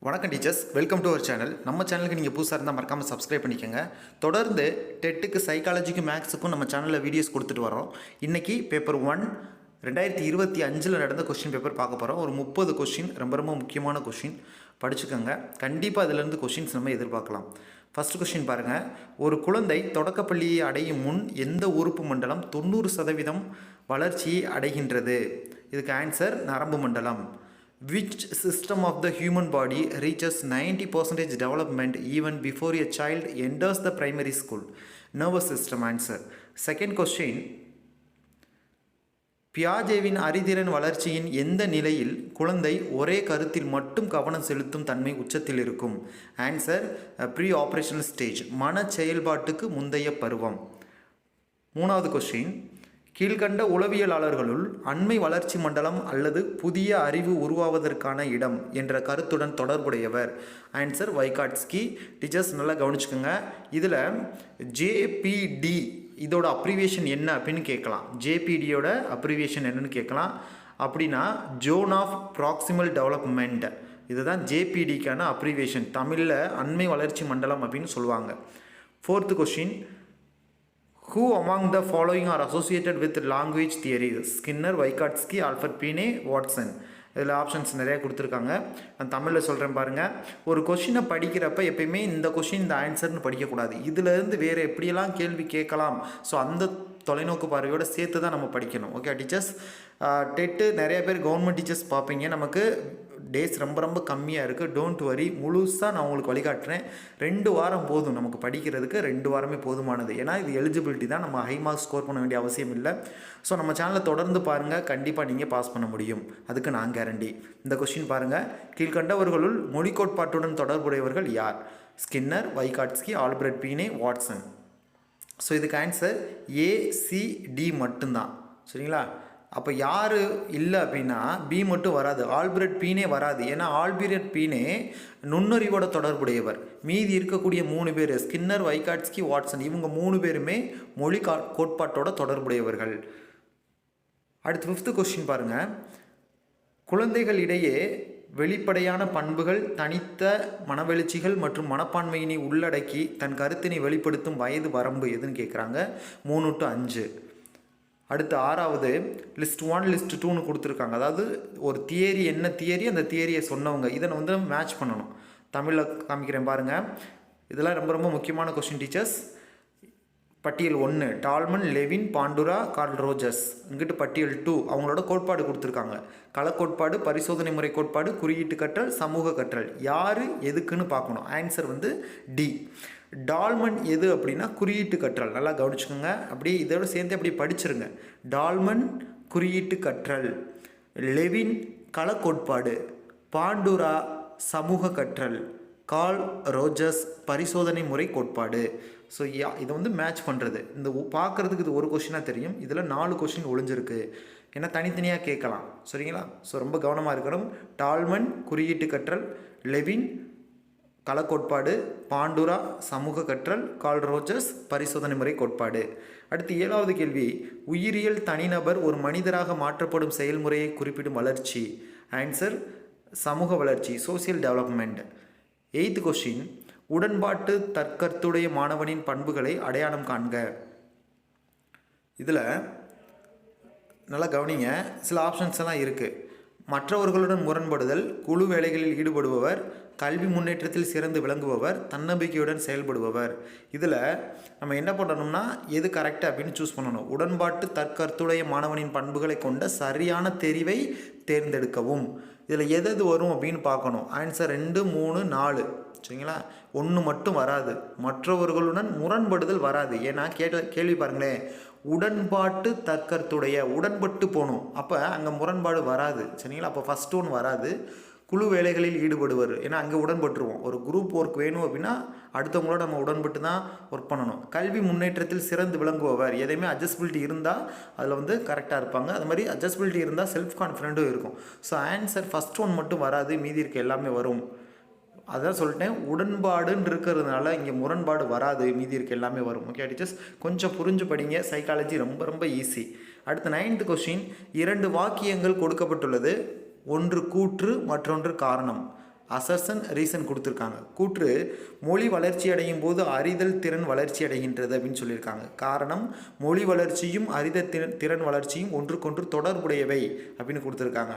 வணக்கம் teachers, welcome to our channel. நம்ம சேனலுக்கு நீங்கள் புதுசாக இருந்தால் மறக்காமல் சப்ஸ்கிரைப் பண்ணிக்கோங்க. தொடர்ந்து டெட்டுக்கு சைக்காலஜிக்கும் மேக்ஸுக்கும் நம்ம சேனலில் வீடியோஸ் கொடுத்துட்டு வரோம். இன்றைக்கி பேப்பர் 1 2025 நடந்த கொஸ்டின் பேப்பர் பார்க்க போகிறோம். ஒரு 30 கொஸ்டின், ரொம்ப ரொம்ப முக்கியமான கொஸ்டின், படிச்சுக்கோங்க. கண்டிப்பாக அதிலேருந்து கொஸ்டின்ஸ் நம்ம எதிர்பார்க்கலாம். ஃபஸ்ட் கொஸ்டின் பாருங்கள். ஒரு குழந்தை தொடக்கப்பள்ளியை அடையும் முன் எந்த உறுப்பு மண்டலம் 90% வளர்ச்சியை அடைகின்றது? இதுக்கு ஆன்சர் நரம்பு மண்டலம். Which system of the human body reaches 90% development even before a child enters the primary school? Nervous system. Answer. Second question. பியாஜேவின் அறிதிறன் வளர்ச்சியின் எந்த நிலையில் குழந்தை ஒரே கருத்தில் மட்டும் கவனம் செலுத்தும் தன்மை உச்சத்தில் இருக்கும்? ஆன்சர் ப்ரீ ஆப்ரேஷனல் ஸ்டேஜ், மன செயல்பாட்டுக்கு முந்தைய பருவம். மூணாவது கொஸ்டின். கீழ்கண்ட உளவியலாளர்களுள் அண்மை வளர்ச்சி மண்டலம் அல்லது புதிய அறிவு உருவாவதற்கான இடம் என்ற கருத்துடன் தொடர்புடையவர்? ஆன்சர் வைகாட்ஸ்கி. டீச்சர்ஸ் நல்லா கவனிச்சுக்கோங்க. இதில் ஜேபிடி இதோட அப்ரிவேஷன் என்ன அப்படின்னு கேட்கலாம். ஜேபிடியோட அப்ரிவேஷன் என்னன்னு கேட்கலாம். அப்படின்னா ஜோன் ஆஃப் ப்ராக்சிமல் டெவலப்மெண்ட், இதுதான் ஜேபிடிக்கான அப்ரிவேஷன். தமிழில் அண்மை வளர்ச்சி மண்டலம் அப்படின்னு சொல்லுவாங்க. Fourth question. Who among the following are associated with language theory? Skinner, Vygotsky, Alfred Binet, Watson. இதில் ஆப்ஷன்ஸ் நிறையா கொடுத்துருக்காங்க. நான் தமிழில் சொல்கிறேன் பாருங்கள். ஒரு கொஷினை படிக்கிறப்ப எப்பயுமே இந்த கொஷின் இந்த ஆன்சர்னு படிக்கக்கூடாது. இதிலேருந்து வேறு எப்படியெல்லாம் கேள்வி கேட்கலாம், ஸோ அந்த தொலைநோக்கு பார்வையோடு சேர்த்து தான் நம்ம படிக்கணும். Okay teachers. டெட்டு நிறைய பேர் கவர்மெண்ட் டீச்சர்ஸ் பார்ப்பீங்க. நமக்கு டேஸ் ரொம்ப ரொம்ப கம்மியாக இருக்குது. டோன்ட் வரி, முழுசாக நான் உங்களுக்கு வழிகாட்டுறேன். 2 வாரம் போதும் நமக்கு படிக்கிறதுக்கு. 2 வாரமே போதுமானது. ஏன்னா இது எலிஜிபிலிட்டி தான், நம்ம ஹை மார்க்ஸ் ஸ்கோர் பண்ண வேண்டிய அவசியம் இல்லை. ஸோ நம்ம சேனலில் தொடர்ந்து பாருங்கள், கண்டிப்பாக நீங்கள் பாஸ் பண்ண முடியும், அதுக்கு நான் கேரண்டி. இந்த கொஸ்டின் பாருங்கள். கீழ்கண்டவர்களுள் மொழி கோட்பாட்டுடன் தொடர்புடையவர்கள் யார்? Skinner, வைகாட்ஸ்கி, Albert பீனே, Watson. ஸோ இதுக்கு ஆன்சர் ஏசிடி மட்டும்தான். சரிங்களா? அப்போ யார் இல்லை அப்படின்னா பி மட்டும் வராது, ஆல்பர்ட் பீனே வராது. ஏன்னா ஆல்பர்ட் பீனே நுண்ணறிவோட தொடர்புடையவர். மீதி இருக்கக்கூடிய 3 பேர் ஸ்கின்னர், வைகாட்ஸ்கி, வாட்சன், இவங்க 3 பேருமே மொழி கோட்பாட்டோட தொடர்புடையவர்கள். அடுத்து 5th கொஸ்டின் பாருங்கள். குழந்தைகளிடையே வெளிப்படையான பண்புகள், தனித்த மனவெழுச்சிகள் மற்றும் மனப்பான்மையினை உள்ளடக்கி தன் கருத்தினை வெளிப்படுத்தும் வயது வரம்பு எதுன்னு கேட்குறாங்க. 3 to 5. அடுத்து 6வது லிஸ்ட் 1 லிஸ்ட் 2ன்னு கொடுத்துருக்காங்க. அதாவது ஒரு தியரி, என்ன தியரி, அந்த தியரியை சொன்னவங்க, இதை வந்து மேட்ச் பண்ணணும். தமிழில் காமிக்கிறேன் பாருங்கள். இதெல்லாம் ரொம்ப ரொம்ப முக்கியமான கொஸ்டின் டீச்சர்ஸ். பட்டியல் 1 டால்மன், லெவின், பாண்டுரா, கார்ல் ரோஜர்ஸ். இங்கிட்டு பட்டியல் 2 அவங்களோட கோட்பாடு கொடுத்துருக்காங்க. களக்கோட்பாடு, பரிசோதனை முறை கோட்பாடு, குறியீட்டு கற்றல், சமூக கற்றல். யார் எதுக்குன்னு பார்க்கணும். ஆன்சர் வந்து டி. டால்மன் எது அப்படின்னா குறியீட்டு கற்றல். நல்லா கவனிச்சுக்கோங்க. அப்படியே இதோட சேர்ந்து அப்படி படிச்சிருங்க. டால்மன் குறியீட்டு கற்றல், லெவின் களக்கோட்பாடு, பாண்டுரா சமூக கற்றல், கார்ல் ரோஜர்ஸ் பரிசோதனை முறை கோட்பாடு. ஸோ இதை வந்து மேட்ச் பண்ணுறது. இந்த பார்க்குறதுக்கு இது ஒரு கொஷினாக தெரியும், இதில் 4 கொஷின் ஒளிஞ்சிருக்கு. ஏன்னா தனித்தனியாக கேட்கலாம். சரிங்களா? ஸோ ரொம்ப கவனமாக இருக்கணும். டால்மன் குறியீட்டு கற்றல், லெவின் களக்கோட்பாடு, பாண்டுரா சமூக கற்றல், கார்ல் ரோஜர்ஸ் பரிசோதனை முறை கோட்பாடு. அடுத்து 7வது கேள்வி. உயிரியல் தனிநபர் ஒரு மனிதராக மாற்றப்படும் செயல்முறையை குறிப்பிடும் வளர்ச்சி? ஆன்சர் சமூக வளர்ச்சி, சோசியல் டெவலப்மெண்ட். 8th question. உடன்பாட்டு தற்கருத்துடைய மாணவனின் பண்புகளை அடையாளம் காண்க. இதில் நல்லா கவனிங்க, சில ஆப்ஷன்ஸ் எல்லாம் இருக்குது. மற்றவர்களுடன் முரண்படுதல், குழு வேலைகளில் ஈடுபடுபவர், கல்வி முன்னேற்றத்தில் சிறந்து விளங்குபவர், தன்னம்பிக்கையுடன் செயல்படுபவர். இதில் நம்ம என்ன பண்ணணும்னா எது கரெக்டாக அப்படின்னு சூஸ் பண்ணணும். உடன்பாட்டு தற்கருத்துடைய மாணவனின் பண்புகளை கொண்ட சரியான தெரிவை தேர்ந்தெடுக்கவும். இதில் எது வரும் அப்படின்னு பார்க்கணும். ஆன்சர் 2, 3, 4. சரிங்களா? 1 மட்டும் வராது. மற்றவர்களுடன் முரண்படுதல் வராது. ஏன்னா கேள்வி பாருங்களேன், உடன்பாட்டு தற்கருத்துடைய, உடன்பட்டு போகணும், அப்போ அங்கே முரண்பாடு வராது. சரிங்களா? அப்போ ஃபஸ்ட் ஒன் வராது. குழு வேலைகளில் ஈடுபடுவர், ஏன்னா அங்கே உடன்பட்டுருவோம். ஒரு குரூப் ஒர்க் வேணும் அப்படின்னா அடுத்தவங்களோட நம்ம உடன்பட்டு தான் ஒர்க் பண்ணணும். கல்வி முன்னேற்றத்தில் சிறந்து விளங்குபவர், எதையுமே அட்ஜஸ்பிலிட்டி இருந்தால் அதில் வந்து கரெக்டாக இருப்பாங்க. அது மாதிரி அட்ஜஸ்பிலிட்டி இருந்தால் செல்ஃப் கான்ஃபிடென்ட்டும் இருக்கும். ஸோ ஆன்சர் ஃபஸ்ட் ஒன் மட்டும் வராது, மீதி இருக்க எல்லாமே வரும். அதான் சொல்லிட்டேன், உடன்பாடுன்னு இருக்கிறதுனால இங்கே முரண்பாடு வராது, மீதி இருக்க எல்லாமே வரும். ஓகே டீச்சர்ஸ், கொஞ்சம் புரிஞ்சு படிங்க. சைக்காலஜி ரொம்ப ரொம்ப ஈஸி. அடுத்த 9th கொஸ்டின். 2 வாக்கியங்கள் கொடுக்கப்பட்டுள்ளது. ஒன்று கூற்று, மற்றொன்று காரணம். அசர்ஷன் ரீசன் கொடுத்துருக்காங்க. கூற்று மொழி வளர்ச்சி அடையும் போது அறிதல் திறன் வளர்ச்சி அடைகின்றது அப்படின்னு சொல்லியிருக்காங்க. காரணம் மொழி வளர்ச்சியும் அறிதல் திறன் வளர்ச்சியும் ஒன்றுக்கொன்று தொடர்புடையவை அப்படின்னு கொடுத்துருக்காங்க.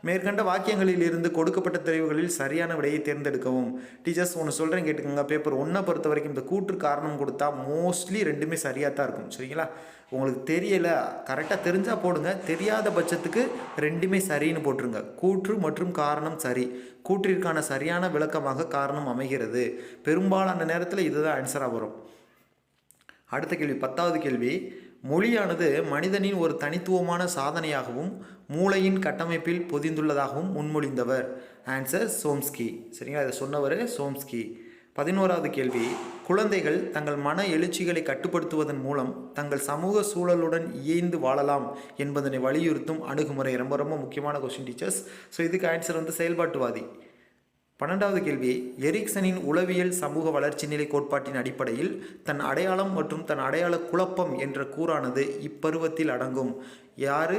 மேற்கண்ட வாக்கியங்களில் இருந்து கொடுக்கப்பட்ட தெரிவுகளில் சரியான விடையை தேர்ந்தெடுக்கவும். டீச்சர்ஸ் ஒன்று சொல்கிறேன் கேட்டுக்கோங்க. பேப்பர் 1 பொறுத்த வரைக்கும் இந்த கூற்று காரணம் கொடுத்தா மோஸ்ட்லி ரெண்டுமே சரியாக தான் இருக்கும். சரிங்களா? உங்களுக்கு தெரியலை, கரெக்டாக தெரிஞ்சால் போடுங்க. தெரியாத பட்சத்துக்கு ரெண்டுமே சரின்னு போட்டுருங்க. கூற்று மற்றும் காரணம் சரி. கூற்றிற்கான சரியான விளக்கமாக காரணம் அமைகிறது. பெரும்பாலான நேரத்தில் இதுதான் ஆன்சராக வரும். அடுத்த கேள்வி, 10வது கேள்வி. மொழியானது மனிதனின் ஒரு தனித்துவமான சாதனையாகவும் மூளையின் கட்டமைப்பில் பொதிந்துள்ளதாகவும் முன்மொழிந்தவர். Answer Chomsky. சரிங்களா? இதை சொன்னவர் சோம்ஸ்கி. 11வது கேள்வி. குழந்தைகள் தங்கள் மன எழுச்சிகளை கட்டுப்படுத்துவதன் மூலம் தங்கள் சமூக சூழலுடன் இயைந்து வாழலாம் என்பதனை வலியுறுத்தும் அணுகுமுறை. ரொம்ப ரொம்ப முக்கியமான கொஸ்டின் டீச்சர்ஸ். ஸோ இதுக்கு ஆன்சர் வந்து செயல்பாட்டுவாதி. 12வது கேள்வி. எரிக்சனின் உளவியல் சமூக வளர்ச்சி நிலை கோட்பாட்டின் அடிப்படையில் தன் அடையாளம் மற்றும் தன் அடையாள குழப்பம் என்ற கூறானது இப்பருவத்தில் அடங்கும். யார்?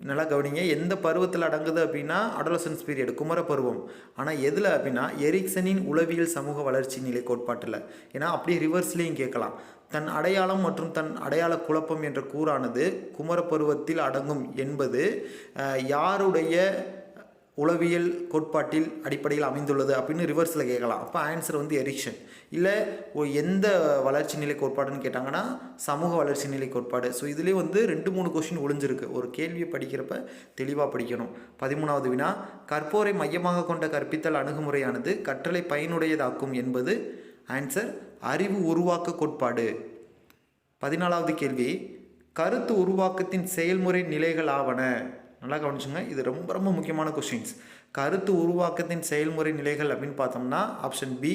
நல்லா கவனிங்க. எந்த பருவத்தில் அடங்குது அப்படின்னா அடோலசன்ஸ் பீரியட், குமர பருவம். ஆனால் எதில் அப்படின்னா எரிக்சனின் உளவியல் சமூக வளர்ச்சி நிலை கோட்பாட்டில். ஏன்னா அப்படியே ரிவர்ஸ்லேயும் கேட்கலாம். தன் அடையாளம் மற்றும் தன் அடையாள குழப்பம் என்ற கூறானது குமர பருவத்தில் அடங்கும் என்பது யாருடைய உளவியல் கோட்பாட்டில் அடிப்படையில் அமைந்துள்ளது அப்படின்னு ரிவர்ஸில் கேட்கலாம். அப்போ ஆன்சர் வந்து எரிக்சன். இல்லை எந்த வளர்ச்சி நிலை கோட்பாடுன்னு கேட்டாங்கன்னா சமூக வளர்ச்சி நிலை கோட்பாடு. ஸோ இதுலேயே வந்து 2-3 கொஸ்டின் ஒளிஞ்சிருக்கு. ஒரு கேள்வியை படிக்கிறப்ப தெளிவாக படிக்கணும். 13வது வினா. கற்போரை மையமாக கொண்ட கற்பித்தல் அணுகுமுறையானது கற்றலை பயனுடையதாக்கும் என்பது. ஆன்சர் அறிவு உருவாக்க கோட்பாடு. 14வது கேள்வி. கருத்து உருவாக்கத்தின் செயல்முறை நிலைகள் ஆவன. நல்லா கவனிச்சுங்க. இது ரொம்ப ரொம்ப முக்கியமான கொஸ்டின்ஸ். கருத்து உருவாக்கத்தின் செயல்முறை நிலைகள் அப்படின்னு பார்த்தோம்னா option B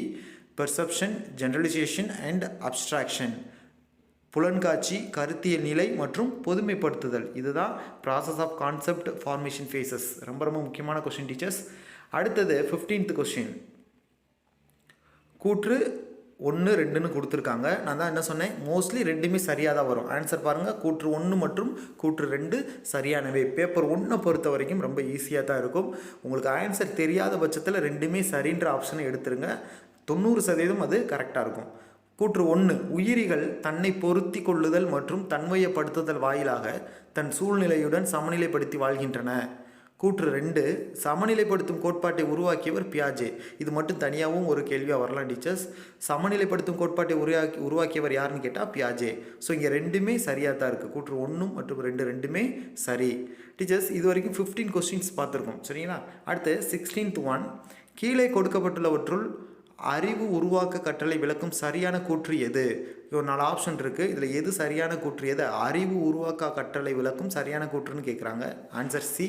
perception, generalisation and abstraction. புலன்காட்சி, கருத்தியல் நிலை மற்றும் பொதுமைப்படுத்துதல். இதுதான் process of concept formation phases. ரொம்ப ரொம்ப முக்கியமான கொஸ்டின் டீச்சர்ஸ். அடுத்தது 15th கொஸ்டின். கூற்று 1, 2ன்னு கொடுத்துருக்காங்க. நான் தான் என்ன சொன்னேன், மோஸ்ட்லி ரெண்டுமே சரியாக தான் வரும். ஆன்சர் பாருங்கள். கூற்று 1 மற்றும் கூற்று 2 சரியானவை. பேப்பர் 1 பொறுத்த வரைக்கும் ரொம்ப ஈஸியாக தான் இருக்கும். உங்களுக்கு ஆன்சர் தெரியாத பட்சத்தில் ரெண்டுமே சரின்ற ஆப்ஷனை எடுத்துருங்க. 90% அது கரெக்டாக இருக்கும். கூற்று 1. உயிரிகள் தன்னை பொருத்தி கொள்ளுதல் மற்றும் தன்மையப்படுத்துதல் வாயிலாக தன் சூழ்நிலையுடன் சமநிலைப்படுத்தி வாழ்கின்றன. கூற்று 2. சமநிலைப்படுத்தும் கோட்பாட்டை உருவாக்கியவர் பியாஜே. இது மட்டும் தனியாகவும் ஒரு கேள்வியாக வரலாம் டீச்சர்ஸ். சமநிலைப்படுத்தும் கோட்பாட்டை உருவாக்கியவர் யாருன்னு கேட்டால் பியாஜே. ஸோ இங்கே ரெண்டுமே சரியாக தான் இருக்குது. கூற்று 1 மற்றும் 2 ரெண்டுமே சரி. டீச்சர்ஸ் இது வரைக்கும் 15 கொஸ்டின்ஸ் பார்த்துருக்கோம். சரிங்களா? அடுத்து 16th ஒன். கீழே கொடுக்கப்பட்டுள்ளவற்றுள் அறிவு உருவாக்க கற்றலை விளக்கும் சரியான கூற்று எது? ஒரு 4 ஆப்ஷன் இருக்குது. இதில் எது சரியான கூற்று? எது அறிவு உருவாக்க கற்றலை விளக்கும் சரியான கூற்றுன்னு கேட்குறாங்க. Answer C.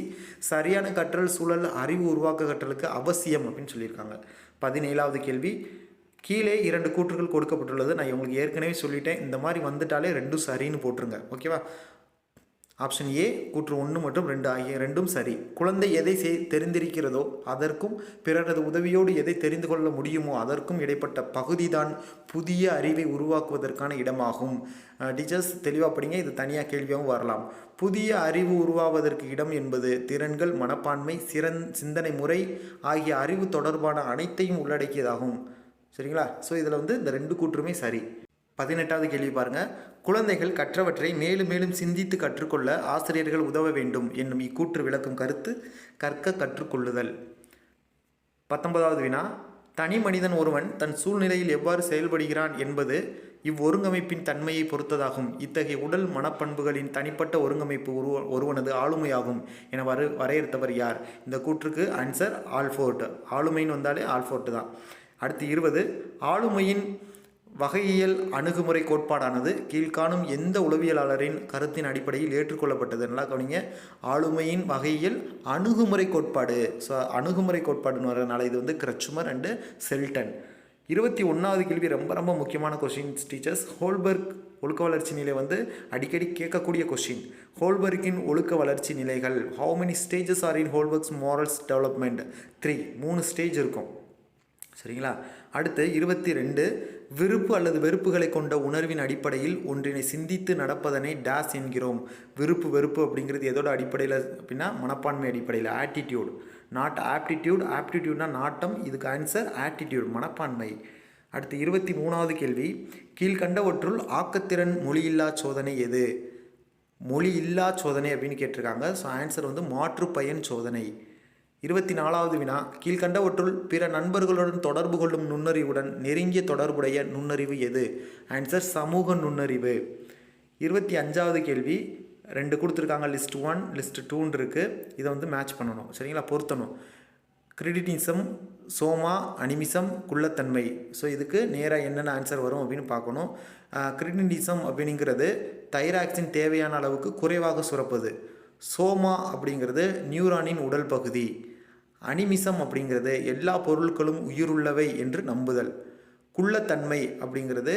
சரியான கற்றல் சூழல் அறிவு உருவாக்க கற்றலுக்கு அவசியம் அப்படின்னு சொல்லியிருக்காங்க. 17வது கேள்வி. கீழே 2 கூற்றுகள் கொடுக்கப்பட்டுள்ளது. நான் உங்களுக்கு ஏற்கனவே சொல்லிட்டேன். இந்த மாதிரி வந்துட்டாலே ரெண்டும் சரின்னு போட்டுருங்க. ஓகேவா? ஆப்ஷன் ஏ கூற்று 1 மற்றும் 2 ஆகிய ரெண்டும் சரி. குழந்தை எதை தெரிந்திருக்கிறதோ அதற்கும் பிறரது உதவியோடு எதை தெரிந்து கொள்ள முடியுமோ அதற்கும் இடைப்பட்ட பகுதிதான் புதிய அறிவை உருவாக்குவதற்கான இடமாகும். டீச்சர்ஸ் தெளிவாக படிங்க. இது தனியாக கேள்வியாகவும் வரலாம். புதிய அறிவு உருவாவதற்கு இடம் என்பது திறன்கள், மனப்பான்மை, சிந்தனை முறை ஆகிய அறிவு தொடர்பான அனைத்தையும் உள்ளடக்கியதாகும். சரிங்களா? ஸோ இதில் வந்து இந்த 2 கூற்றுமே சரி. 18வது கேள்வி பாருங்கள். குழந்தைகள் கற்றவற்றை மேலும் மேலும் சிந்தித்து கற்றுக்கொள்ள ஆசிரியர்கள் உதவ வேண்டும் என்னும் இக்கூற்று விளக்கும் கருத்து கற்க கற்றுக்கொள்ளுதல். 19வது வினா. தனி மனிதன் ஒருவன் தன் சூழ்நிலையில் எவ்வாறு செயல்படுகிறான் என்பது இவ்வொருங்கமைப்பின் தன்மையை பொறுத்ததாகும். இத்தகைய உடல் மனப்பண்புகளின் தனிப்பட்ட ஒருங்கமைப்பு ஒருவனது ஆளுமையாகும் என வரையறுத்தவர் யார்? இந்த கூற்றுக்கு ஆன்சர் ஆல்ஃபோர்ட். ஆளுமைன்னு வந்தாலே ஆல்ஃபோர்ட் தான். அடுத்து 20. ஆளுமையின் வகையியல் அணுகுமுறை கோட்பாடானது கீழ்காணும் எந்த உளவியலாளரின் கருத்தின் அடிப்படையில் ஏற்றுக்கொள்ளப்பட்டது? நல்லா கவனிங்க. ஆளுமையின் வகையியல் அணுகுமுறை கோட்பாடு. ஸோ அணுகுமுறை கோட்பாடுன்னு வரதுனால இது வந்து கிரச்சுமர் அண்டு செல்டன். 21வது கேள்வி ரொம்ப ரொம்ப முக்கியமான கொஸ்டின்ஸ் டீச்சர்ஸ். ஹோல்பர்க் ஒழுக்க வளர்ச்சி நிலை வந்து அடிக்கடி கேட்கக்கூடிய கொஸ்டின். ஹோல்பர்க்கின் ஒழுக்க வளர்ச்சி நிலைகள். How many stages are in Kohlberg's morals development? 3 stage இருக்கும். சரிங்களா? அடுத்து 22. விருப்பு அல்லது வெறுப்புகளை கொண்ட உணர்வின் அடிப்படையில் ஒன்றினை சிந்தித்து நடப்பதனை டேஸ் என்கிறோம். விருப்பு வெறுப்பு அப்படிங்கிறது எதோட அடிப்படையில் அப்படின்னா மனப்பான்மை அடிப்படையில், ஆட்டிடியூட். Not aptitude. ஆப்டிடியூட்னா நாட்டம், இதுக்கு ஆன்சர் ஆட்டிடியூட், மனப்பான்மை. அடுத்து 23வது கேள்வி, கீழ்கண்டவற்றுள் ஆக்கத்திறன் மொழியில்லா சோதனை எது? மொழி இல்லா சோதனை அப்படின்னு கேட்டிருக்காங்க. ஸோ ஆன்சர் வந்து மாற்றுப்பயன் சோதனை. 24வது வினா, கீழ்கண்டவற்றுள் பிற நண்பர்களுடன் தொடர்பு கொள்ளும் நுண்ணறிவுடன் நெருங்கிய தொடர்புடைய நுண்ணறிவு எது? ஆன்சர் சமூக நுண்ணறிவு. 25வது கேள்வி, 2 கொடுத்துருக்காங்க, லிஸ்ட் 1 லிஸ்ட் 2 இருக்குது. இதை வந்து மேட்ச் பண்ணணும், சரிங்களா, பொருத்தணும். கிரெடினிசம், சோமா, அனிமிசம், குள்ளத்தன்மை. ஸோ இதுக்கு நேராக என்னென்ன ஆன்சர் வரும் அப்படின்னு பார்க்கணும். கிரெடினிசம் அப்படிங்கிறது தைராக்சின் தேவையான அளவுக்கு குறைவாக சுரப்பது. சோமா அப்படிங்கிறது நியூரானின் உடல் பகுதி. அனிமிசம் அப்படிங்கிறது எல்லா பொருட்களும் உயிருள்ளவை என்று நம்புதல். குள்ளத்தன்மை அப்படிங்கிறது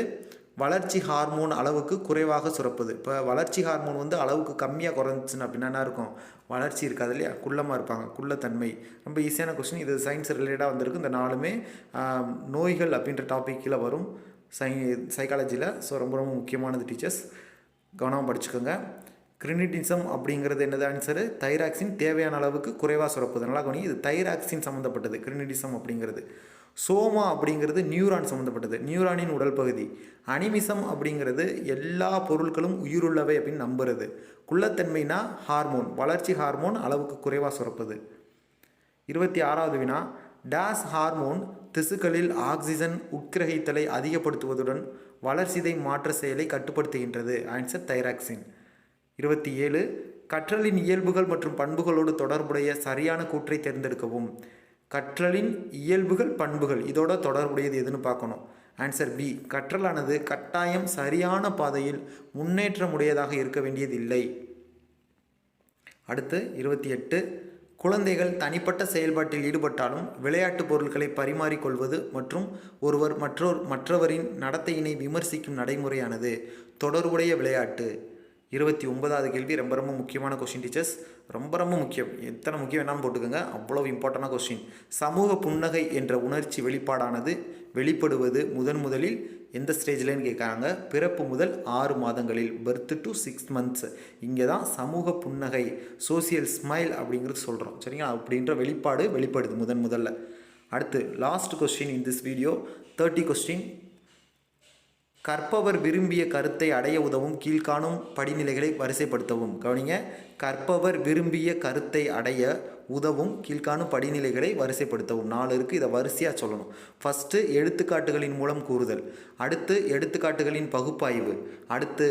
வளர்ச்சி ஹார்மோன் அளவுக்கு குறைவாக சுரப்பது. இப்போ வளர்ச்சி ஹார்மோன் வந்து அளவுக்கு கம்மியாக குறைஞ்சிச்சுன்னு அப்படின்னா என்ன இருக்கும்? வளர்ச்சி இருக்காது இல்லையா, குள்ளமாக இருப்பாங்க. குள்ளத்தன்மை ரொம்ப ஈஸியான கொஸ்டின். இது சயின்ஸ் ரிலேட்டடாக வந்திருக்கு. இந்த 4மே நோய்கள் அப்படின்ற டாப்பிக்கில் வரும் சைக்காலஜியில். ஸோ ரொம்ப ரொம்ப முக்கியமானது டீச்சர்ஸ், கவனமாக படிச்சுக்கோங்க. கிரெடினிசம் அப்படிங்கிறது என்னது ஆன்சரு? தைராக்சின் தேவையான அளவுக்கு குறைவாக சுரப்பது. நல்லா கவனி, இது தைராக்சின் சம்மந்தப்பட்டது கிரெடினிசம் அப்படிங்கிறது. சோமா அப்படிங்கிறது நியூரான் சம்மந்தப்பட்டது, நியூரானின் உடல் பகுதி. அனிமிசம் அப்படிங்கிறது எல்லா பொருட்களும் உயிருள்ளவை அப்படின்னு நம்புறது. குள்ளத்தன்மைனா ஹார்மோன், வளர்ச்சி ஹார்மோன் அளவுக்கு குறைவாக சுரப்பது. 26வது வினா, டேஸ் ஹார்மோன் திசுக்களில் ஆக்சிஜன் உட்கிரகித்தலை அதிகப்படுத்துவதுடன் வளர்சிதை மாற்ற செயலை கட்டுப்படுத்துகின்றது. Answer thyroxine. 27, கற்றலின் இயல்புகள் மற்றும் பண்புகளோடு தொடர்புடைய சரியான கூற்றை தேர்ந்தெடுக்கவும். கற்றலின் இயல்புகள் பண்புகள் இதோட தொடர்புடையது எதுன்னு பார்க்கணும். ஆன்சர் பி, கற்றலானது கட்டாயம் சரியான பாதையில் முன்னேற்றமுடையதாக இருக்க வேண்டியதில்லை. அடுத்து 28, குழந்தைகள் தனிப்பட்ட செயல்பாட்டில் ஈடுபட்டாலும் விளையாட்டு பொருட்களை பரிமாறிக்கொள்வது மற்றும் ஒருவர் மற்றவரின் நடத்தையினை விமர்சிக்கும் நடைமுறையானது தொடர்புடைய விளையாட்டு. 29வது கேள்வி ரொம்ப ரொம்ப முக்கியமான கொஸ்டின் டீச்சர்ஸ், ரொம்ப ரொம்ப முக்கியம். எத்தனை முக்கியம் வேணாலும் போட்டுக்கோங்க, அவ்வளோ இம்பார்ட்டண்டான கொஸ்டின். சமூக புன்னகை என்ற உணர்ச்சி வெளிப்பாடானது வெளிப்படுவது முதலில் எந்த ஸ்டேஜ்லன்னு கேட்குறாங்க? பிறப்பு முதல் 6 மாதங்களில், பர்த் டு 6 months. இங்கே தான் சமூக புன்னகை, சோசியல் ஸ்மைல் அப்படிங்கிறது சொல்கிறோம், சரிங்களா? அப்படின்ற வெளிப்படுது முதல்ல. அடுத்து last question in this video, 30 question. கற்பவர் விரும்பிய கருத்தை அடைய உதவும் கீழ்காணும் படிநிலைகளை வரிசைப்படுத்தவும். கவனிங்க, கற்பவர் விரும்பிய கருத்தை அடைய உதவும் கீழ்காணும் படிநிலைகளை வரிசைப்படுத்தவும். 4 இருக்குது, இதை வரிசையாக சொல்லணும். ஃபஸ்ட்டு எடுத்துக்காட்டுகளின் மூலம் கூறுதல், அடுத்து எடுத்துக்காட்டுகளின் பகுப்பாய்வு, அடுத்து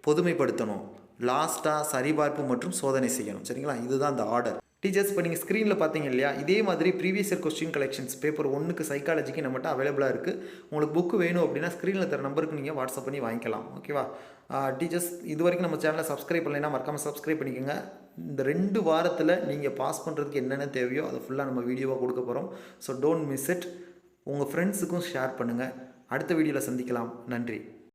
பொதுமைப்படுத்தணும், லாஸ்ட்டாக சரிபார்ப்பு மற்றும் சோதனை செய்யணும், சரிங்களா? இதுதான் அந்த ஆர்டர். டீச்சர்ஸ், இப்போ நீங்கள் ஸ்க்ரீனில் பார்த்தீங்க இல்லையா, இதே மாதிரி previous year question collections paper 1க்கு சைக்காலஜிக்கு நம்மகிட்ட அவைலபிளாக இருக்குது. உங்களுக்கு புக்கு வேணும் அப்படின்னா ஸ்க்ரீனில் தர நம்பருக்கு நீங்கள் வாட்ஸ்அப் பண்ணி வாங்கிக்கலாம், ஓகேவா? டீச்சர்ஸ், இது வரைக்கும் நம்ம சேனலை சப்ஸ்கிரைப் பண்ணலைன்னா மறக்காமல் சப்ஸ்கிரைப் பண்ணிக்கோங்க. இந்த 2 வாரத்தில் நீங்கள் பாஸ் பண்ணுறதுக்கு என்னென்ன தேவையோ அதை ஃபுல்லாக நம்ம வீடியோவாக கொடுக்க போகிறோம். So don't miss it. உங்கள் ஃப்ரெண்ட்ஸுக்கும் ஷேர் பண்ணுங்கள். அடுத்த வீடியோவில் சந்திக்கலாம். நன்றி.